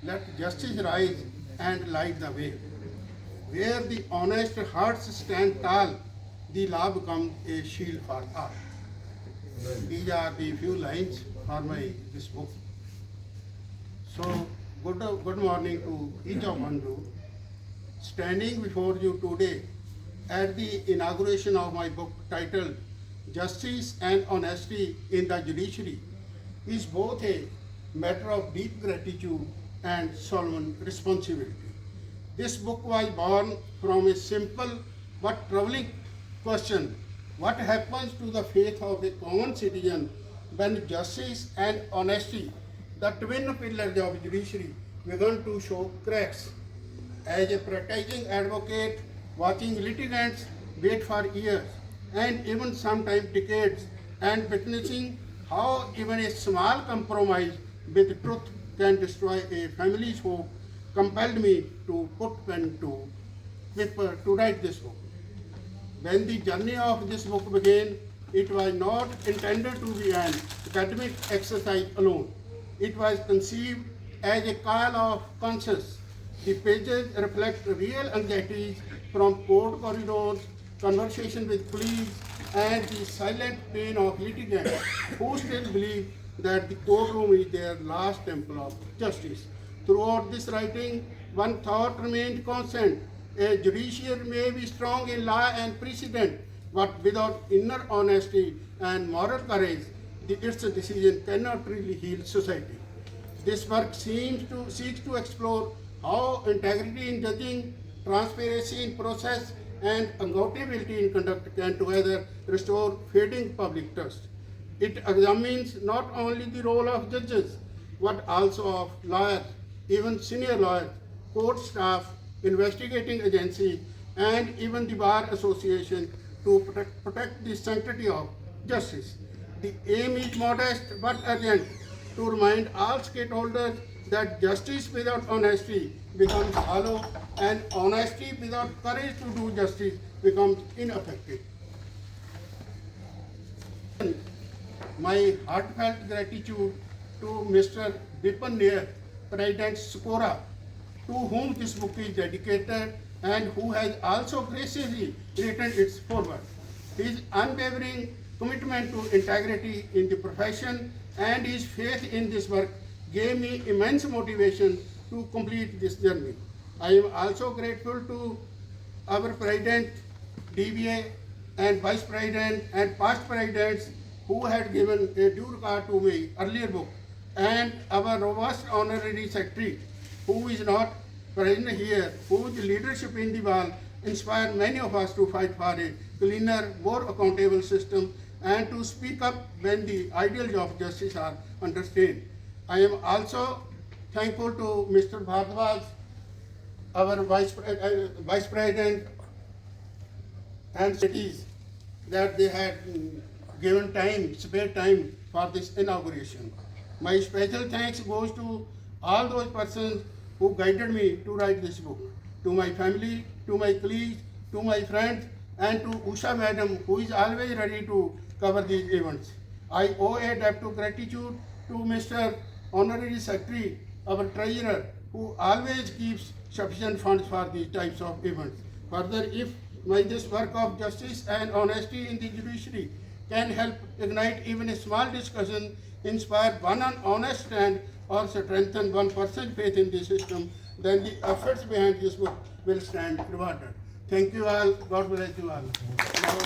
let justice rise and light the way. Where the honest hearts stand tall, the law becomes a shield for all. These are the few lines for this book. So, good morning to each of you. Standing before you today at the inauguration of my book titled Justice and Honesty in the Judiciary is both a matter of deep gratitude and solemn responsibility. This book was born from a simple but troubling question: what happens to the faith of a common citizen when justice and honesty, the twin pillars of judiciary, begin to show cracks? As a practicing advocate, watching litigants wait for years and even sometimes decades, and witnessing how even a small compromise with truth can destroy a family's hope, compelled me to put pen to paper to write this book. When the journey of this book began, it was not intended to be an academic exercise alone. It was conceived as a call of conscience. The pages reflect real anxieties from court corridors, conversation with police, and the silent pain of litigants who still believe that the courtroom is their last temple of justice. Throughout this writing, one thought remained constant: a judiciary may be strong in law and precedent, but without inner honesty and moral courage, its decision cannot really heal society. This work seeks to explore how integrity in judging, transparency in process, and accountability in conduct can together restore fading public trust. It examines not only the role of judges, but also of lawyers, even senior lawyers, court staff, investigating agencies, and even the Bar Association to protect the sanctity of justice. The aim is modest but urgent: to remind all stakeholders that justice without honesty becomes hollow, and honesty without courage to do justice becomes ineffective. My heartfelt gratitude to Mr. Bipan Nair, President Skora, to whom this book is dedicated and who has also graciously written its foreword. His unwavering commitment to integrity in the profession and his faith in this work gave me immense motivation to complete this journey. I am also grateful to our President, DBA, and Vice President and past Presidents who had given a due regard to my earlier book, and our robust Honorary Secretary, who is not present here, whose leadership in the Bar inspired many of us to fight for a cleaner, more accountable system and to speak up when the ideals of justice are under strain. I am also thankful to Mr. Bhardwaj, our Vice President, and cities that they had given time, spare time for this inauguration. My special thanks goes to all those persons who guided me to write this book, to my family, to my colleagues, to my friends, and to Usha Madam, who is always ready to cover these events. I owe a debt of gratitude to Mr. Honorary Secretary, our Treasurer, who always keeps sufficient funds for these types of events. Further, if this work of justice and honesty in the judiciary can help ignite even a small discussion, inspire one honest stand, or strengthen one person's faith in the system, then the efforts behind this book will stand rewarded. Thank you all. God bless you all. Now,